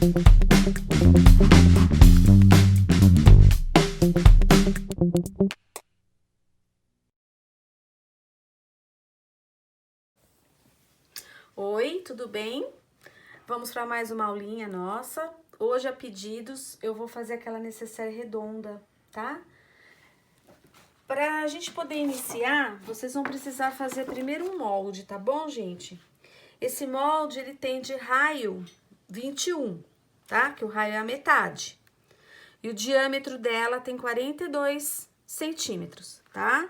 Oi, tudo bem? Vamos para mais uma aulinha nossa. Hoje, a pedidos, eu vou fazer aquela necessaire redonda, tá? Para a gente poder iniciar, vocês vão precisar fazer primeiro um molde, tá bom, gente? Esse molde, ele tem de raio 21, tá? Que o raio é a metade. E o diâmetro dela tem 42 centímetros, tá?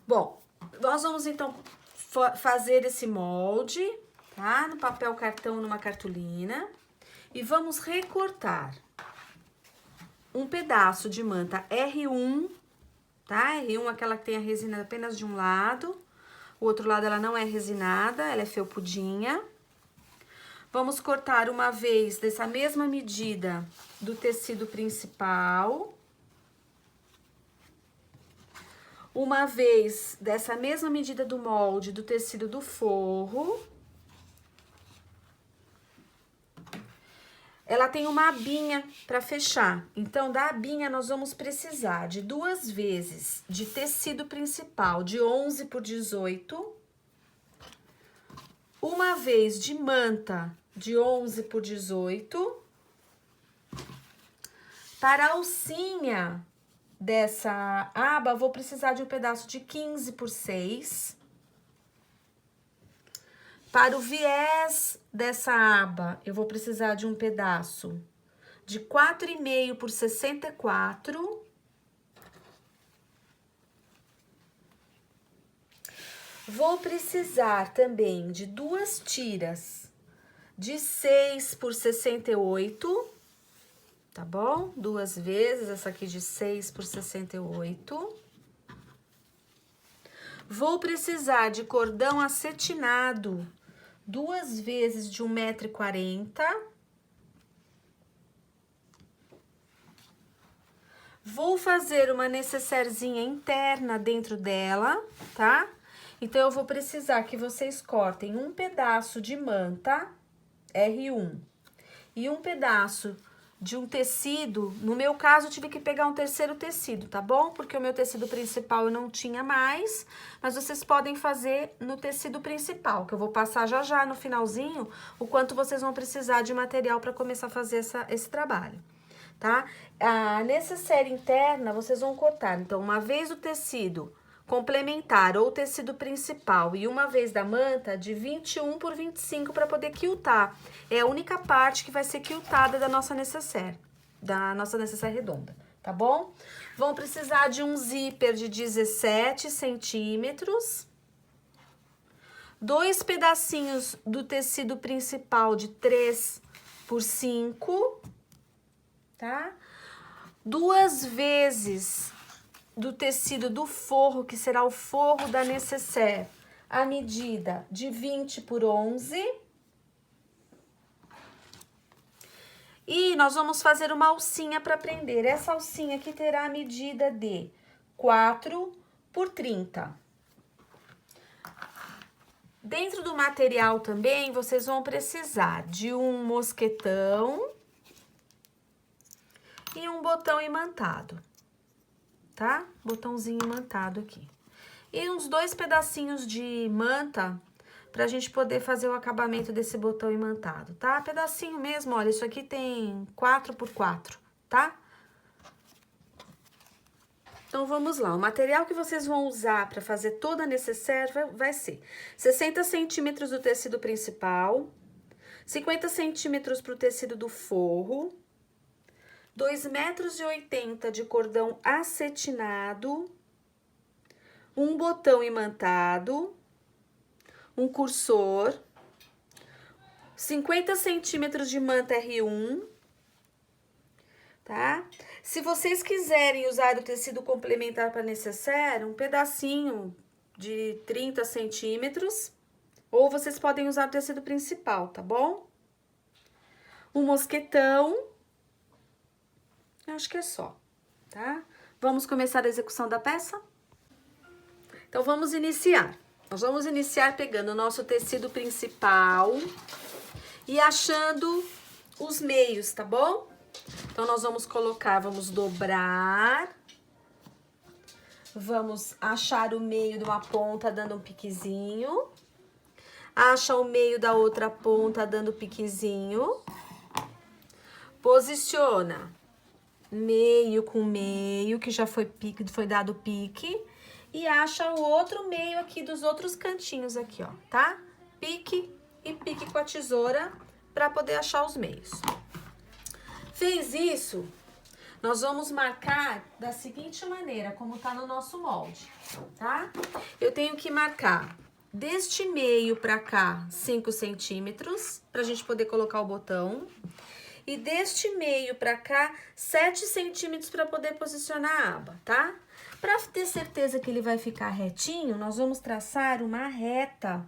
Bom, nós vamos então fazer esse molde, tá? No papel cartão, numa cartolina. E vamos recortar um pedaço de manta R1, tá? R1, aquela que tem a resina apenas de um lado. O outro lado ela não é resinada, ela é felpudinha. Vamos cortar uma vez dessa mesma medida do tecido principal. Uma vez dessa mesma medida do molde do tecido do forro. Ela tem uma abinha para fechar. Então, da abinha, nós vamos precisar de 2 vezes de tecido principal de 11 por 18. Uma vez de manta de 11 por 18. Para a alcinha dessa aba, vou precisar de um pedaço de 15 por 6. Para o viés dessa aba, eu vou precisar de um pedaço de 4,5 por 64. Vou precisar também de 2 tiras de 6 por 68, tá bom? 2 vezes, essa aqui de 6 por 68. Vou precisar de cordão acetinado, 2 vezes de 1,40 m. Vou fazer uma necessairezinha interna dentro dela, tá? Então, eu vou precisar que vocês cortem um pedaço de manta R1 e um pedaço de um tecido. No meu caso, eu tive que pegar um terceiro tecido, tá bom? Porque o meu tecido principal eu não tinha mais, mas vocês podem fazer no tecido principal, que eu vou passar já já no finalzinho o quanto vocês vão precisar de material para começar a fazer esse trabalho, tá? A necessaire interna, vocês vão cortar, então, uma vez o tecido complementar ou tecido principal e uma vez da manta de 21 por 25 para poder quiltar. É a única parte que vai ser quiltada da nossa necessaire redonda, tá bom? Vão precisar de um zíper de 17 centímetros, 2 pedacinhos do tecido principal de 3 por 5, tá? 2 vezes do tecido do forro, que será o forro da necessaire, a medida de 20 por 11. E nós vamos fazer uma alcinha para prender. Essa alcinha aqui terá a medida de 4 por 30. Dentro do material também, vocês vão precisar de um mosquetão e um botão imantado, tá? Botãozinho imantado aqui. E uns 2 pedacinhos de manta pra gente poder fazer o acabamento desse botão imantado, tá? Pedacinho mesmo, olha, isso aqui tem 4 por 4, tá? Então, vamos lá. O material que vocês vão usar para fazer toda a necessaire vai ser 60 centímetros do tecido principal, 50 centímetros para o tecido do forro, 2,80 m de cordão acetinado, um botão imantado, um cursor, 50 centímetros de manta R1, tá? Se vocês quiserem usar o tecido complementar para necessaire, um pedacinho de 30 centímetros, ou vocês podem usar o tecido principal, tá bom? Um mosquetão, acho que é só, tá? Vamos começar a execução da peça? Então, vamos iniciar. Nós vamos iniciar pegando o nosso tecido principal e achando os meios, tá bom? Então, nós vamos colocar, vamos dobrar. Vamos achar o meio de uma ponta dando um piquezinho. Acha o meio da outra ponta dando piquezinho. Posiciona meio com meio, que já foi dado pique. E acha o outro meio aqui dos outros cantinhos aqui, ó, tá? Pique e pique com a tesoura para poder achar os meios. Fez isso, nós vamos marcar da seguinte maneira, como tá no nosso molde, tá? Eu tenho que marcar deste meio pra cá 5 centímetros, pra gente poder colocar o botão. E deste meio pra cá 7 centímetros pra poder posicionar a aba, tá? Pra ter certeza que ele vai ficar retinho, nós vamos traçar uma reta,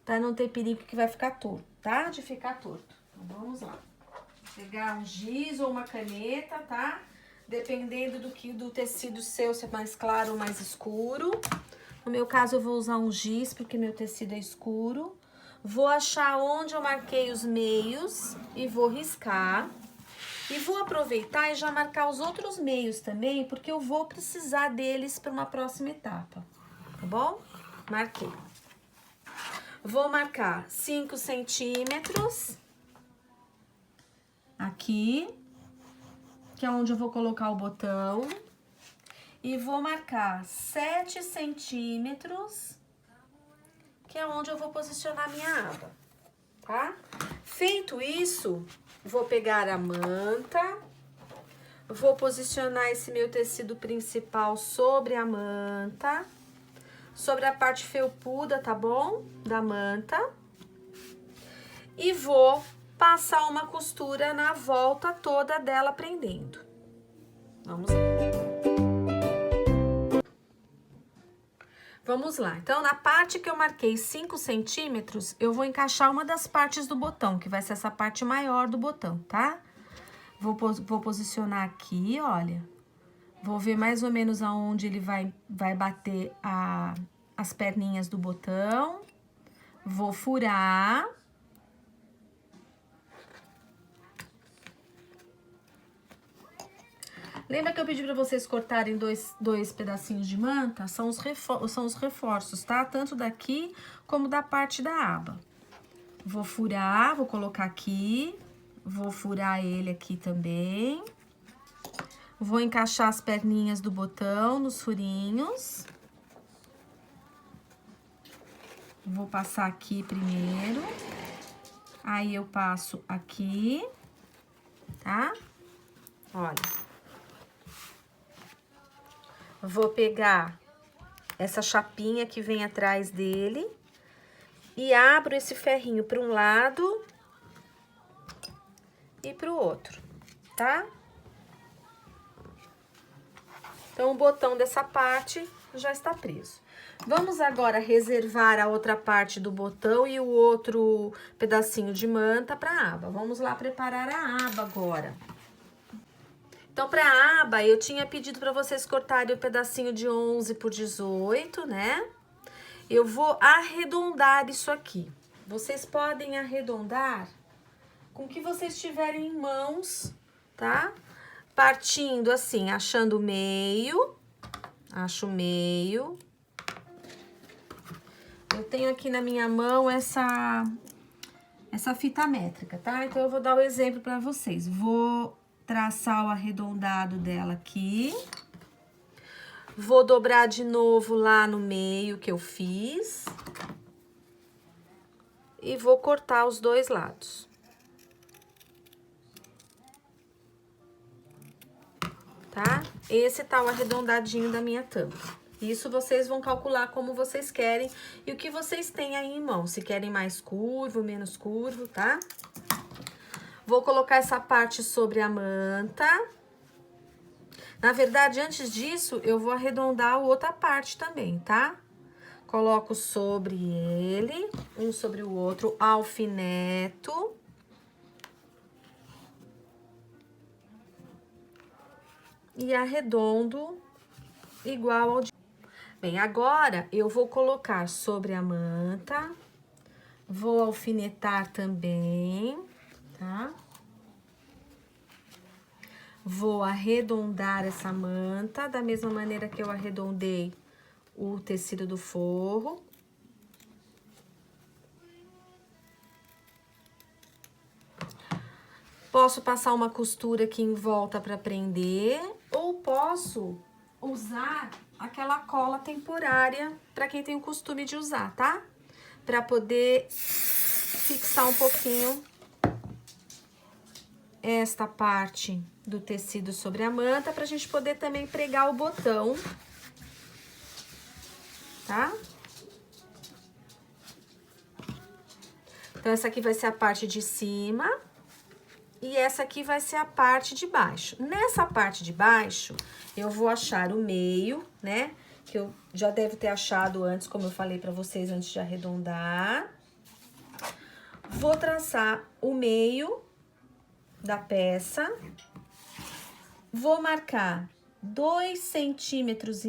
pra não ter perigo que vai ficar torto, tá? De ficar torto. Então, vamos lá. Pegar um giz ou uma caneta, tá? Dependendo do tecido seu, se é mais claro ou mais escuro. No meu caso, eu vou usar um giz, porque meu tecido é escuro. Vou achar onde eu marquei os meios e vou riscar. E vou aproveitar e já marcar os outros meios também, porque eu vou precisar deles para uma próxima etapa, tá bom? Marquei. Vou marcar 5 centímetros. Aqui, que é onde eu vou colocar o botão. E vou marcar 7 centímetros, que é onde eu vou posicionar minha aba, tá? Feito isso, vou pegar a manta, vou posicionar esse meu tecido principal sobre a manta, sobre a parte felpuda, tá bom? Da manta. E vou passar uma costura na volta toda dela prendendo. Vamos lá. Vamos lá. Então, na parte que eu marquei 5 centímetros, eu vou encaixar uma das partes do botão, que vai ser essa parte maior do botão, tá? Vou posicionar aqui, olha. Vou ver mais ou menos aonde ele vai bater as perninhas do botão. Vou furar. Lembra que eu pedi pra vocês cortarem dois pedacinhos de manta? São os reforços, tá? Tanto daqui como da parte da aba. Vou furar, vou colocar aqui. Vou furar ele aqui também. Vou encaixar as perninhas do botão nos furinhos. Vou passar aqui primeiro. Aí, eu passo aqui, tá? Olha. Vou pegar essa chapinha que vem atrás dele e abro esse ferrinho para um lado e para o outro, tá? Então, o botão dessa parte já está preso. Vamos agora reservar a outra parte do botão e o outro pedacinho de manta para a aba. Vamos lá preparar a aba agora. Então, para a aba, eu tinha pedido para vocês cortarem o pedacinho de 11 por 18, né? Eu vou arredondar isso aqui. Vocês podem arredondar com o que vocês tiverem em mãos, tá? Partindo assim, achando o meio. Acho o meio. Eu tenho aqui na minha mão essa fita métrica, tá? Então, eu vou dar o exemplo para vocês. Vou traçar o arredondado dela aqui. Vou dobrar de novo lá no meio que eu fiz. E vou cortar os dois lados. Tá? Esse tá o arredondadinho da minha tampa. Isso vocês vão calcular como vocês querem e o que vocês têm aí em mão. Se querem mais curvo, menos curvo, tá? Vou colocar essa parte sobre a manta. Na verdade, antes disso, eu vou arredondar a outra parte também, tá? Coloco sobre ele, um sobre o outro, alfineto. E arredondo igual ao de... Bem, agora eu vou colocar sobre a manta. Vou alfinetar também, tá? Vou arredondar essa manta, da mesma maneira que eu arredondei o tecido do forro. Posso passar uma costura aqui em volta para prender, ou posso usar aquela cola temporária, para quem tem o costume de usar, tá? Para poder fixar um pouquinho esta parte do tecido sobre a manta, pra gente poder também pregar o botão, tá? Então, essa aqui vai ser a parte de cima e essa aqui vai ser a parte de baixo. Nessa parte de baixo, eu vou achar o meio, né? Que eu já devo ter achado antes, como eu falei pra vocês antes de arredondar. Vou traçar o meio da peça. Vou marcar 2,5 centímetros,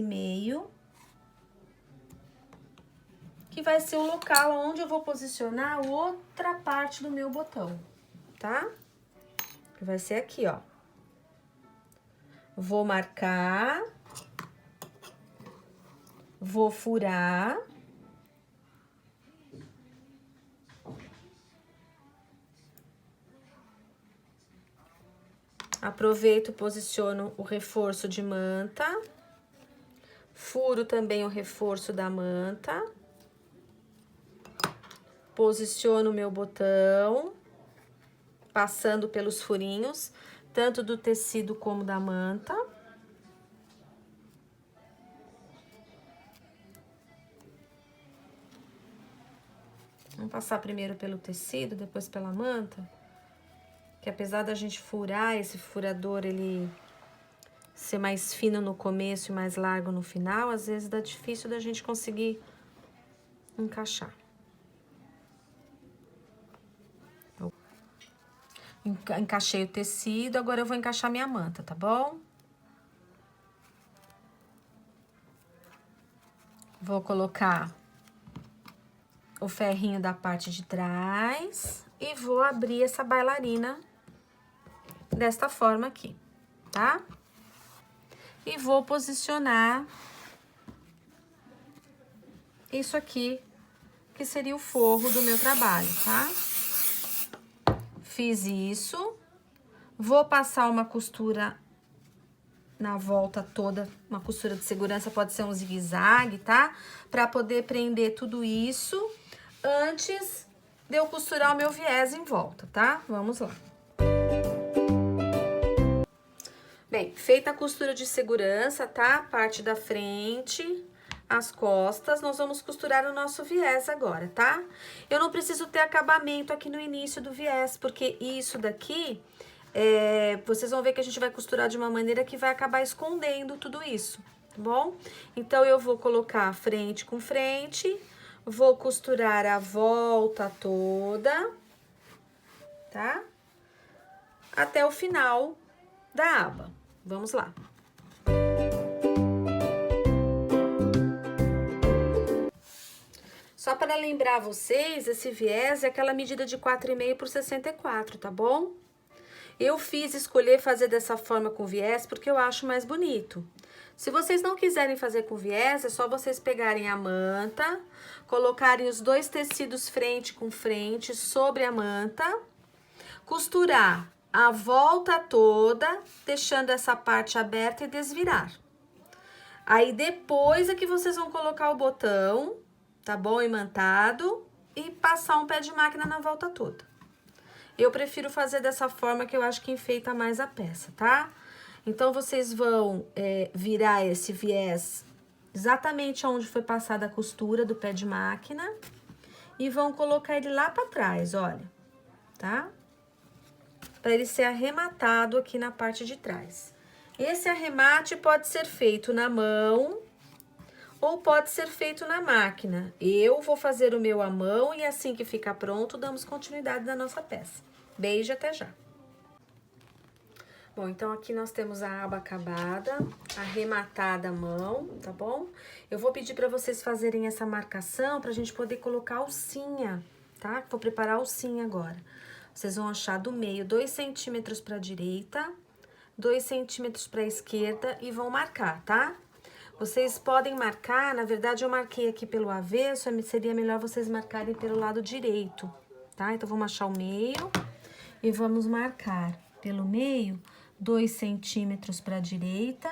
que vai ser o local onde eu vou posicionar outra parte do meu botão, tá? Que vai ser aqui, ó. Vou marcar, vou furar. Aproveito, posiciono o reforço de manta. Furo também o reforço da manta. Posiciono o meu botão, passando pelos furinhos, tanto do tecido como da manta. Vamos passar primeiro pelo tecido, depois pela manta. Que apesar da gente furar, esse furador, ele ser mais fino no começo e mais largo no final, às vezes dá difícil da gente conseguir encaixar. Encaixei o tecido, agora eu vou encaixar minha manta, tá bom? Vou colocar o ferrinho da parte de trás e vou abrir essa bailarina desta forma aqui, tá? E vou posicionar isso aqui, que seria o forro do meu trabalho, tá? Fiz isso, vou passar uma costura na volta toda, uma costura de segurança, pode ser um zigue-zague, tá? Pra poder prender tudo isso antes de eu costurar o meu viés em volta, tá? Vamos lá. Bem, feita a costura de segurança, tá? Parte da frente, as costas, nós vamos costurar o nosso viés agora, tá? Eu não preciso ter acabamento aqui no início do viés, porque isso daqui, vocês vão ver que a gente vai costurar de uma maneira que vai acabar escondendo tudo isso, tá bom? Então, eu vou colocar frente com frente, vou costurar a volta toda, tá? Até o final da aba. Vamos lá. Só para lembrar vocês, esse viés é aquela medida de 4,5 por 64, tá bom? Eu fiz escolher fazer dessa forma com viés porque eu acho mais bonito. Se vocês não quiserem fazer com viés, é só vocês pegarem a manta, colocarem os dois tecidos frente com frente sobre a manta, costurar a volta toda, deixando essa parte aberta e desvirar. Aí, depois é que vocês vão colocar o botão, tá bom? Imantado, e passar um pé de máquina na volta toda. Eu prefiro fazer dessa forma que eu acho que enfeita mais a peça, tá? Então, vocês vão virar esse viés exatamente onde foi passada a costura do pé de máquina e vão colocar ele lá pra trás, olha, tá? Para ele ser arrematado aqui na parte de trás. Esse arremate pode ser feito na mão ou pode ser feito na máquina. Eu vou fazer o meu à mão e assim que ficar pronto, damos continuidade na nossa peça. Beijo, até já! Bom, então aqui nós temos a aba acabada, arrematada à mão, tá bom? Eu vou pedir para vocês fazerem essa marcação pra gente poder colocar a alcinha, tá? Vou preparar a alcinha agora. Vocês vão achar do meio 2 centímetros pra direita, 2 centímetros para a esquerda e vão marcar, tá? Vocês podem marcar, na verdade eu marquei aqui pelo avesso, seria melhor vocês marcarem pelo lado direito, tá? Então, vamos achar o meio e vamos marcar pelo meio 2 centímetros para a direita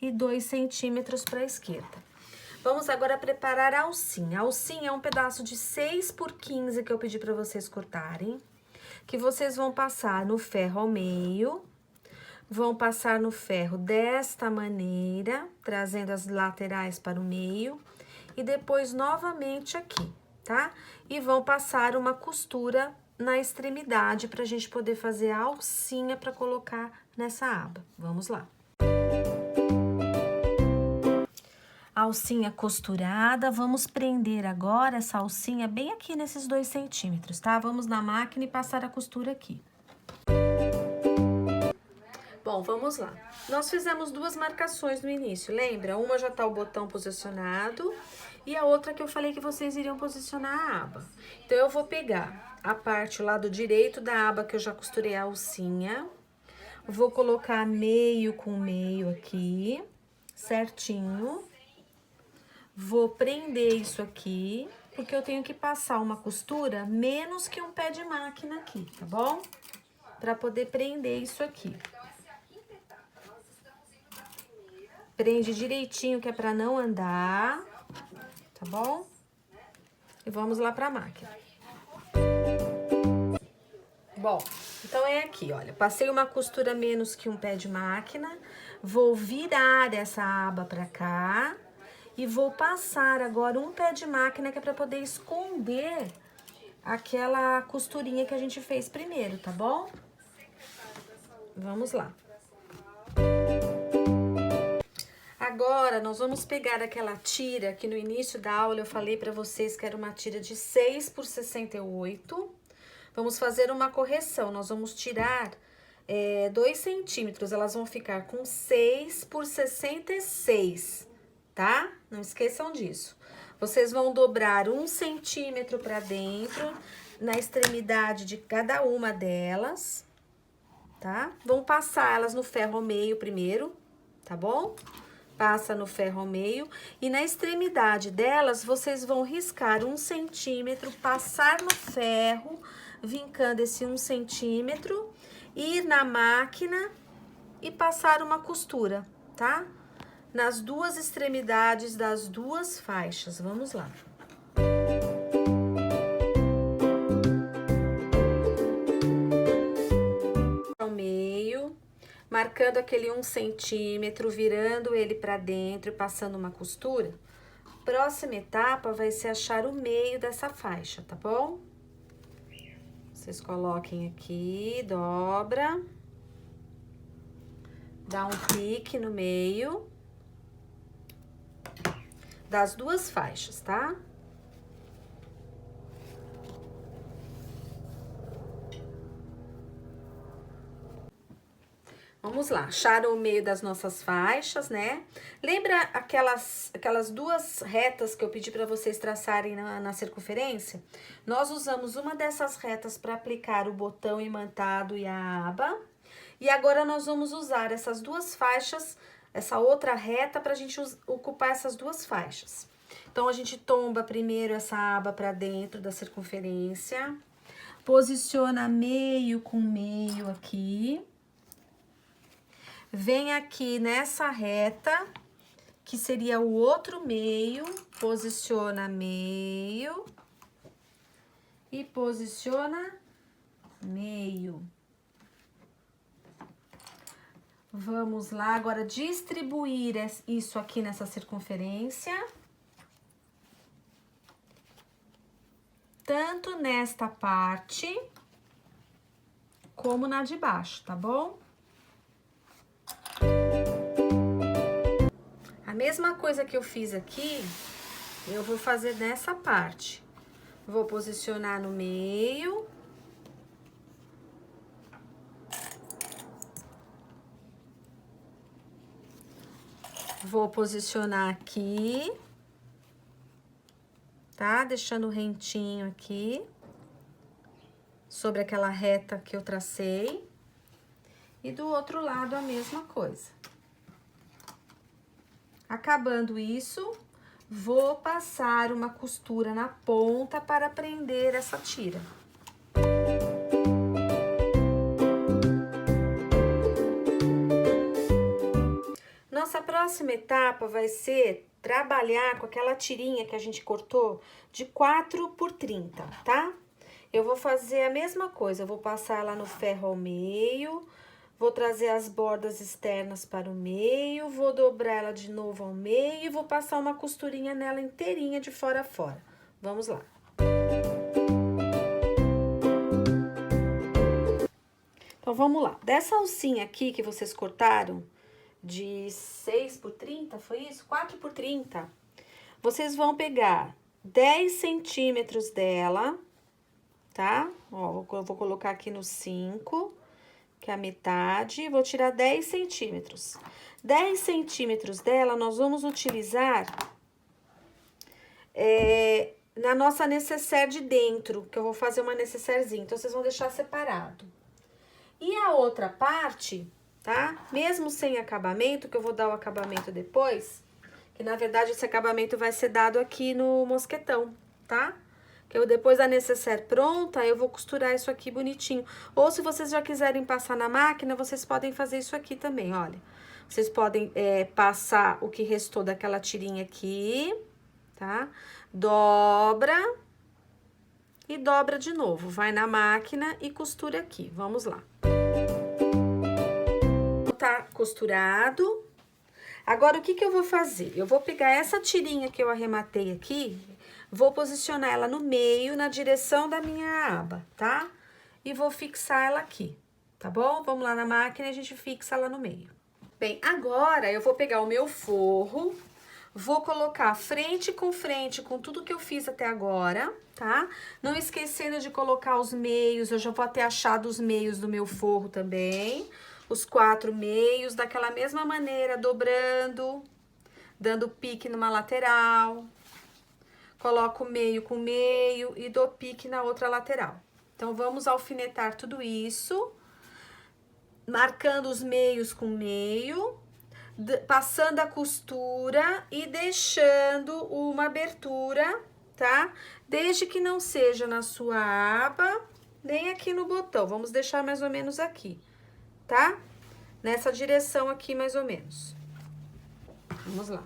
e 2 centímetros para a esquerda. Vamos agora preparar a alcinha. A alcinha é um pedaço de 6 por 15 que eu pedi para vocês cortarem, que vocês vão passar no ferro ao meio, vão passar no ferro desta maneira, trazendo as laterais para o meio, e depois novamente aqui, tá? E vão passar uma costura na extremidade pra gente poder fazer a alcinha para colocar nessa aba. Vamos lá. Alcinha costurada, vamos prender agora essa alcinha bem aqui nesses 2 centímetros, tá? Vamos na máquina e passar a costura aqui. Bom, vamos lá. Nós fizemos 2 marcações no início, lembra? Uma já tá o botão posicionado e a outra que eu falei que vocês iriam posicionar a aba. Então, eu vou pegar a parte, o lado direito da aba que eu já costurei a alcinha, vou colocar meio com meio aqui, certinho. Vou prender isso aqui, porque eu tenho que passar uma costura menos que um pé de máquina aqui, tá bom? Pra poder prender isso aqui. Prende direitinho, que é pra não andar, tá bom? E vamos lá pra máquina. Bom, então é aqui, olha, passei uma costura menos que um pé de máquina, vou virar essa aba pra cá e vou passar agora um pé de máquina que é pra poder esconder aquela costurinha que a gente fez primeiro, tá bom? Vamos lá. Agora, nós vamos pegar aquela tira que no início da aula eu falei pra vocês que era uma tira de 6 por 68. Vamos fazer uma correção, nós vamos tirar 2 centímetros, elas vão ficar com 6 por 66, tá? Não esqueçam disso. Vocês vão dobrar 1 centímetro pra dentro, na extremidade de cada uma delas, tá? Vão passar elas no ferro ao meio primeiro, tá bom? Passa no ferro ao meio e na extremidade delas, vocês vão riscar 1 centímetro, passar no ferro, vincando esse 1 centímetro, ir na máquina e passar uma costura, tá? Nas 2 extremidades das 2 faixas. Vamos lá. Ao meio, marcando aquele 1 centímetro, virando ele pra dentro e passando uma costura. Próxima etapa vai ser achar o meio dessa faixa, tá bom? Vocês coloquem aqui, dobra, dá um pique no meio das 2 faixas, tá? Vamos lá, acharam o meio das nossas faixas, né? Lembra aquelas 2 retas que eu pedi para vocês traçarem na circunferência? Nós usamos uma dessas retas para aplicar o botão imantado e a aba. E agora, nós vamos usar essas 2 faixas, essa outra reta, para a gente ocupar essas 2 faixas. Então, a gente tomba primeiro essa aba para dentro da circunferência, posiciona meio com meio aqui. Vem aqui nessa reta, que seria o outro meio, posiciona meio e posiciona meio. Vamos lá, agora distribuir isso aqui nessa circunferência. Tanto nesta parte, como na de baixo, tá bom? A mesma coisa que eu fiz aqui, eu vou fazer nessa parte. Vou posicionar no meio. Vou posicionar aqui, tá? Deixando rentinho aqui, sobre aquela reta que eu tracei. E do outro lado a mesma coisa. Acabando isso, vou passar uma costura na ponta para prender essa tira. Nossa próxima etapa vai ser trabalhar com aquela tirinha que a gente cortou de 4 por 30, tá? Eu vou fazer a mesma coisa, eu vou passar ela no ferro ao meio, vou trazer as bordas externas para o meio, vou dobrar ela de novo ao meio e vou passar uma costurinha nela inteirinha de fora a fora. Vamos lá. Então, vamos lá. Dessa alcinha aqui que vocês cortaram, de 6 por 30, foi isso? 4 por 30. Vocês vão pegar 10 centímetros dela, tá? Ó, eu vou colocar aqui no 5, que é a metade, vou tirar 10 centímetros. 10 centímetros dela, nós vamos utilizar na nossa necessaire de dentro, que eu vou fazer uma necessairezinha, então vocês vão deixar separado. E a outra parte, tá? Mesmo sem acabamento, que eu vou dar o acabamento depois, que na verdade esse acabamento vai ser dado aqui no mosquetão, tá? Que eu depois da necessaire pronta, eu vou costurar isso aqui bonitinho. Ou se vocês já quiserem passar na máquina, vocês podem fazer isso aqui também, olha. Vocês podem passar o que restou daquela tirinha aqui, tá? Dobra e dobra de novo. Vai na máquina e costura aqui. Vamos lá. Tá costurado. Agora, o que que eu vou fazer? Eu vou pegar essa tirinha que eu arrematei aqui, vou posicionar ela no meio, na direção da minha aba, tá? E vou fixar ela aqui, tá bom? Vamos lá na máquina e a gente fixa ela no meio. Bem, agora eu vou pegar o meu forro, vou colocar frente com tudo que eu fiz até agora, tá? Não esquecendo de colocar os meios, eu já vou ter achado os meios do meu forro também. Os 4 meios, daquela mesma maneira, dobrando, dando pique numa lateral. Coloco meio com meio e dou pique na outra lateral. Então, vamos alfinetar tudo isso, marcando os meios com meio, passando a costura e deixando uma abertura, tá? Desde que não seja na sua aba, nem aqui no botão. Vamos deixar mais ou menos aqui, tá? Nessa direção aqui, mais ou menos. Vamos lá.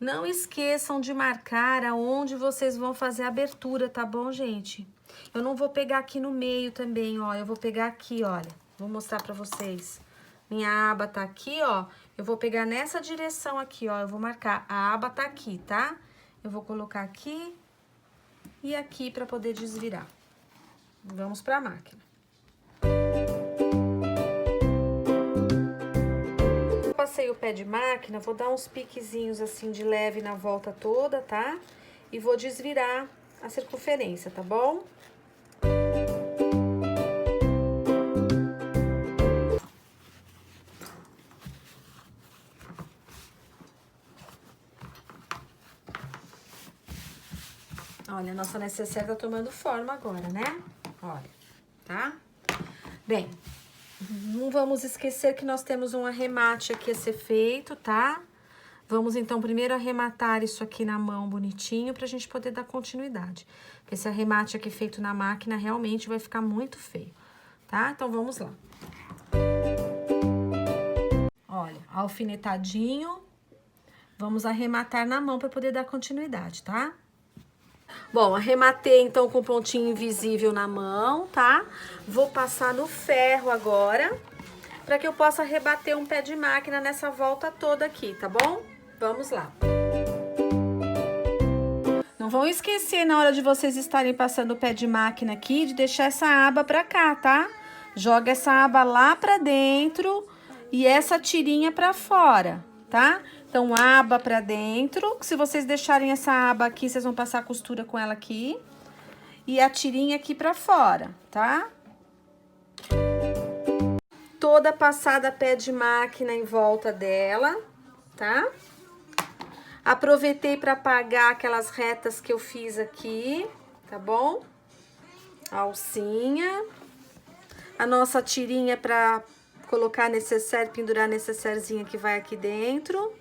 Não esqueçam de marcar aonde vocês vão fazer a abertura, tá bom, gente? Eu não vou pegar aqui no meio também, ó. Eu vou pegar aqui, olha. Vou mostrar pra vocês. Minha aba tá aqui, ó. Eu vou pegar nessa direção aqui, ó. Eu vou marcar. A aba tá aqui, tá? Eu vou colocar aqui e aqui pra poder desvirar. Vamos pra máquina. Passei o pé de máquina, vou dar uns piquezinhos assim de leve na volta toda, tá? E vou desvirar a circunferência, tá bom? Olha, a nossa necessaire tá tomando forma agora, né? Olha, tá? Bem, não vamos esquecer que nós temos um arremate aqui a ser feito, tá? Vamos, então, primeiro arrematar isso aqui na mão bonitinho pra gente poder dar continuidade. Porque esse arremate aqui feito na máquina realmente vai ficar muito feio, tá? Então, vamos lá. Olha, alfinetadinho. Vamos arrematar na mão pra poder dar continuidade, tá? Bom, arrematei, então, com pontinho invisível na mão, tá? Vou passar no ferro agora, para que eu possa rebater um pé de máquina nessa volta toda aqui, tá bom? Vamos lá. Não vão esquecer, na hora de vocês estarem passando o pé de máquina aqui, de deixar essa aba pra cá, tá? Joga essa aba lá pra dentro e essa tirinha pra fora, tá? Então, aba pra dentro. Se vocês deixarem essa aba aqui, vocês vão passar a costura com ela aqui. E a tirinha aqui pra fora, tá? Toda passada pé de máquina em volta dela, tá? Aproveitei pra apagar aquelas retas que eu fiz aqui, tá bom? a alcinha, a nossa tirinha para colocar necessaire, pendurar necessairezinha que vai aqui dentro,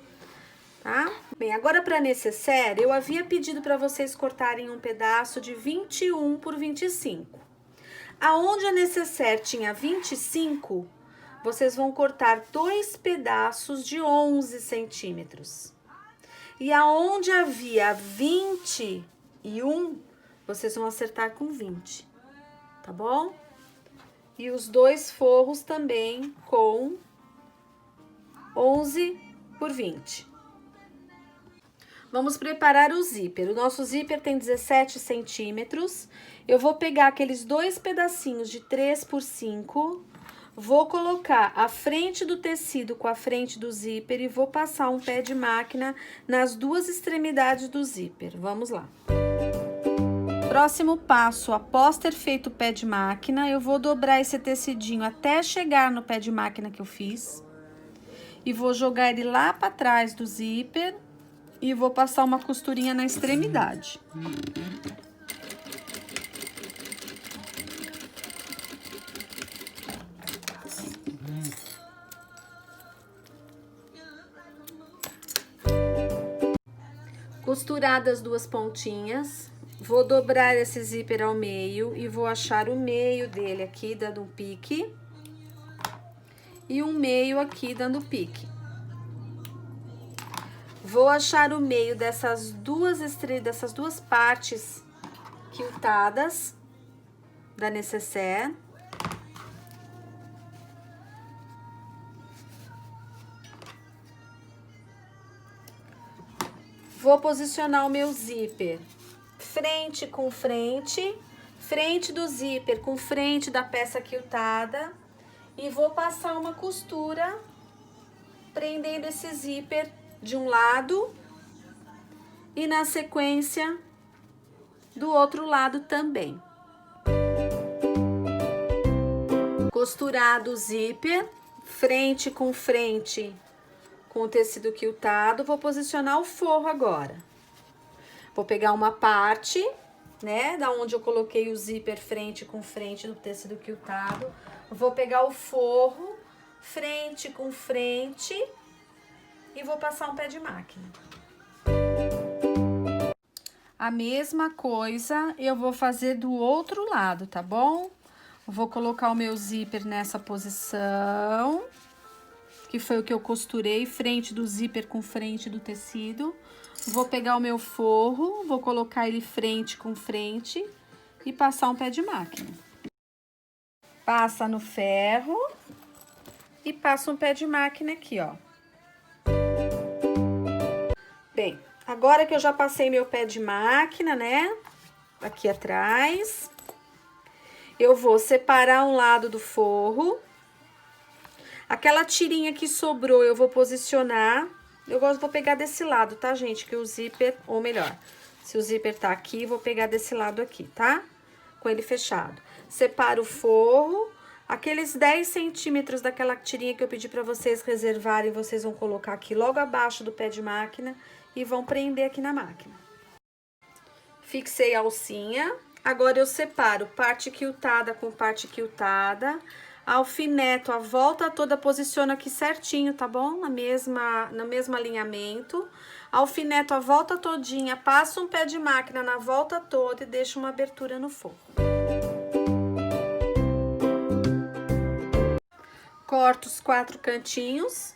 tá? Bem, agora para necessaire, eu havia pedido para vocês cortarem um pedaço de 21 por 25. Aonde a necessaire tinha 25, vocês vão cortar 2 pedaços de 11 centímetros. E aonde havia 21, vocês vão acertar com 20, tá bom? E os 2 forros também com 11 por 20. Vamos preparar o zíper. O nosso zíper tem 17 centímetros. Eu vou pegar aqueles 2 pedacinhos de 3 por 5, vou colocar a frente do tecido com a frente do zíper e vou passar um pé de máquina nas 2 extremidades do zíper. Vamos lá. Próximo passo, após ter feito o pé de máquina, eu vou dobrar esse tecidinho até chegar no pé de máquina que eu fiz. E vou jogar ele lá para trás do zíper e vou passar uma costurinha na extremidade. Costuradas as 2 pontinhas, vou dobrar esse zíper ao meio e vou achar o meio dele aqui, dando um pique. E um meio aqui, dando pique. Vou achar o meio dessas duas partes quiltadas da necessaire. Vou posicionar o meu zíper frente com frente, frente do zíper com frente da peça quiltada e vou passar uma costura prendendo esse zíper de um lado e na sequência do outro lado também. Costurado o zíper, frente com frente com o tecido quiltado, vou posicionar o forro agora. Vou pegar uma parte, né, da onde eu coloquei o zíper frente com frente do tecido quiltado, vou pegar o forro frente com frente e vou passar um pé de máquina. A mesma coisa eu vou fazer do outro lado, tá bom? Vou colocar o meu zíper nessa posição, que foi o que eu costurei, frente do zíper com frente do tecido. Vou pegar o meu forro, vou colocar ele frente com frente e passar um pé de máquina. Passa no ferro e passa um pé de máquina aqui, ó. Bem, agora que eu já passei meu pé de máquina, né, aqui atrás, eu vou separar um lado do forro. Aquela tirinha que sobrou, eu vou posicionar. Vou pegar desse lado, tá, gente? Que o zíper, ou melhor, se o zíper tá aqui, vou pegar desse lado aqui, tá? Com ele fechado. Separo o forro. Aqueles 10 centímetros daquela tirinha que eu pedi pra vocês reservarem, vocês vão colocar aqui logo abaixo do pé de máquina e vão prender aqui na máquina. Fixei a alcinha. Agora, eu separo parte quiltada com parte quiltada. Alfineto a volta toda, posiciono aqui certinho, tá bom? No mesmo alinhamento. Alfineto a volta todinha, passo um pé de máquina na volta toda e deixo uma abertura no forro. Corto os 4 cantinhos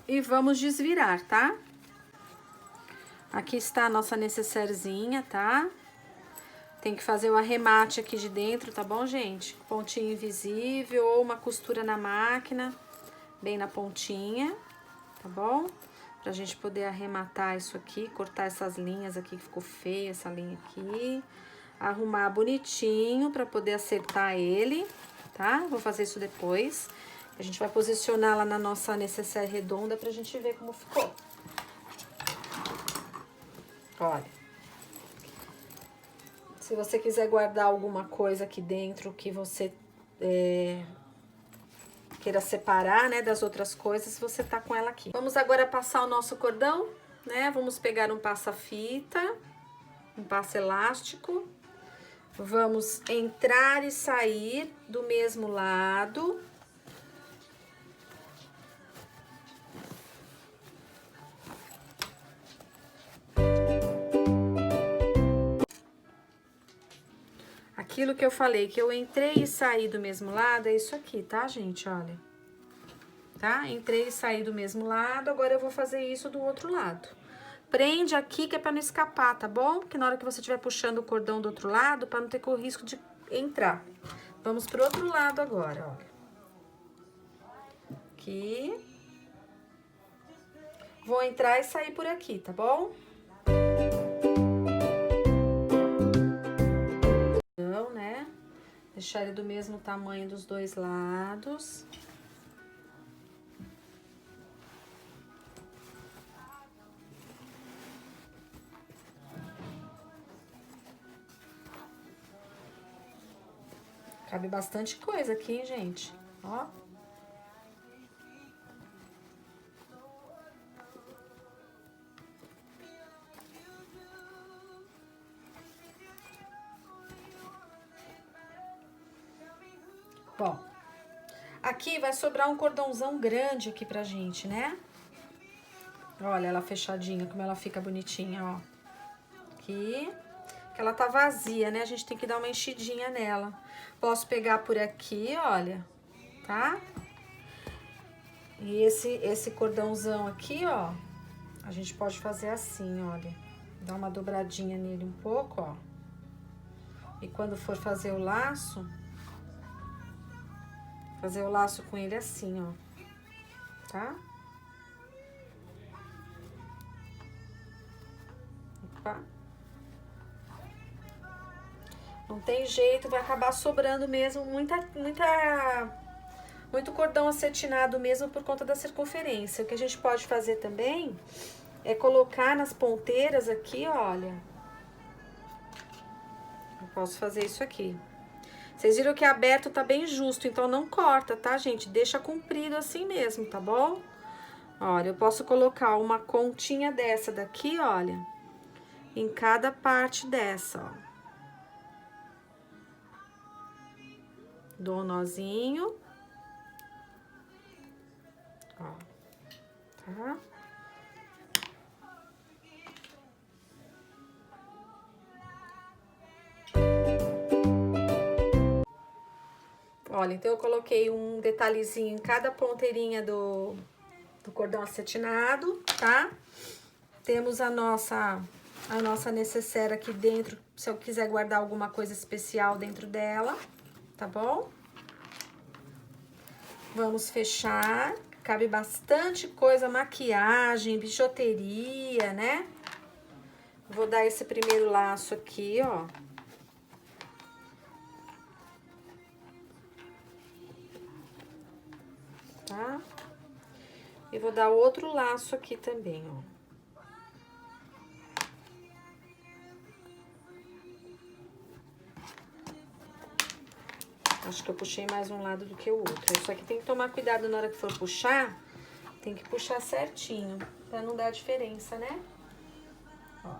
e vamos desvirar, tá? Aqui está a nossa necessairezinha, tá? Tem que fazer o arremate aqui de dentro, tá bom, gente? Pontinho invisível ou uma costura na máquina, bem na pontinha, tá bom? Pra gente poder arrematar isso aqui, cortar essas linhas aqui que ficou feia, essa linha aqui. Arrumar bonitinho pra poder acertar ele, tá? Vou fazer isso depois. A gente vai posicionar lá na nossa necessaire redonda pra gente ver como ficou. Olha. Se você quiser guardar alguma coisa aqui dentro que você queira separar, né, das outras coisas, você tá com ela aqui. Vamos agora passar o nosso cordão, né? Vamos pegar um passa-fita, um passa elástico, Vamos entrar e sair do mesmo lado. Aquilo que eu falei, que eu entrei e saí do mesmo lado, é isso aqui, tá, gente? Olha. Tá? Entrei e saí do mesmo lado, agora eu vou fazer isso do outro lado. Prende aqui que é pra não escapar, tá bom? Porque na hora que você estiver puxando o cordão do outro lado, pra não ter o risco de entrar. Vamos pro outro lado agora, olha. Aqui. Vou entrar e sair por aqui, tá bom? Então, né? Deixar ele do mesmo tamanho dos dois lados. Cabe bastante coisa aqui, hein, gente? Ó. Bom, aqui vai sobrar um cordãozão grande aqui pra gente, né? Olha ela fechadinha, como ela fica bonitinha, ó. Aqui. Que ela tá vazia, né? A gente tem que dar uma enchidinha nela. Posso pegar por aqui, olha, tá? E esse cordãozão aqui, ó, a gente pode fazer assim, olha. Dar uma dobradinha nele um pouco, ó. E quando for fazer o laço com ele assim, ó. Tá? Opa. Não tem jeito, vai acabar sobrando mesmo muito cordão acetinado mesmo por conta da circunferência. O que a gente pode fazer também é colocar nas ponteiras aqui, olha. Eu posso fazer isso aqui. Vocês viram que aberto tá bem justo, então não corta, tá, gente? Deixa comprido assim mesmo, tá bom? Olha, eu posso colocar uma continha dessa daqui, olha, em cada parte dessa, ó. Dou um nozinho. Ó, tá? Olha, então eu coloquei um detalhezinho em cada ponteirinha do cordão acetinado, tá? Temos a nossa necessaire aqui dentro, se eu quiser guardar alguma coisa especial dentro dela, tá bom? Vamos fechar. Cabe bastante coisa, maquiagem, bijuteria, né? Vou dar esse primeiro laço aqui, ó. Tá? E vou dar outro laço aqui também, ó. Acho que eu puxei mais um lado do que o outro. Isso aqui tem que tomar cuidado na hora que for puxar. Tem que puxar certinho, pra não dar diferença, né? Ó.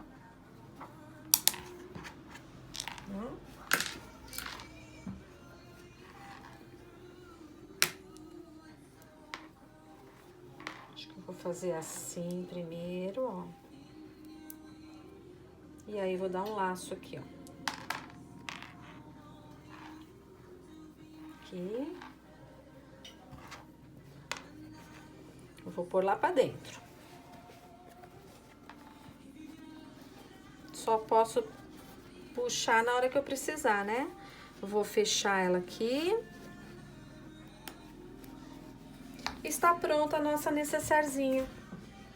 Acho que eu vou fazer assim primeiro, ó. E aí, vou dar um laço aqui, ó. Aqui. Eu vou pôr lá pra dentro. Só posso puxar na hora que eu precisar, né? Eu vou fechar ela aqui. Está pronta a nossa necessairezinha.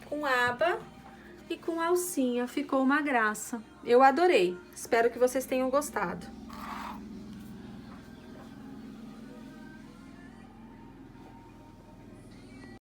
Com aba e com alcinha. Ficou uma graça. Eu adorei. Espero que vocês tenham gostado.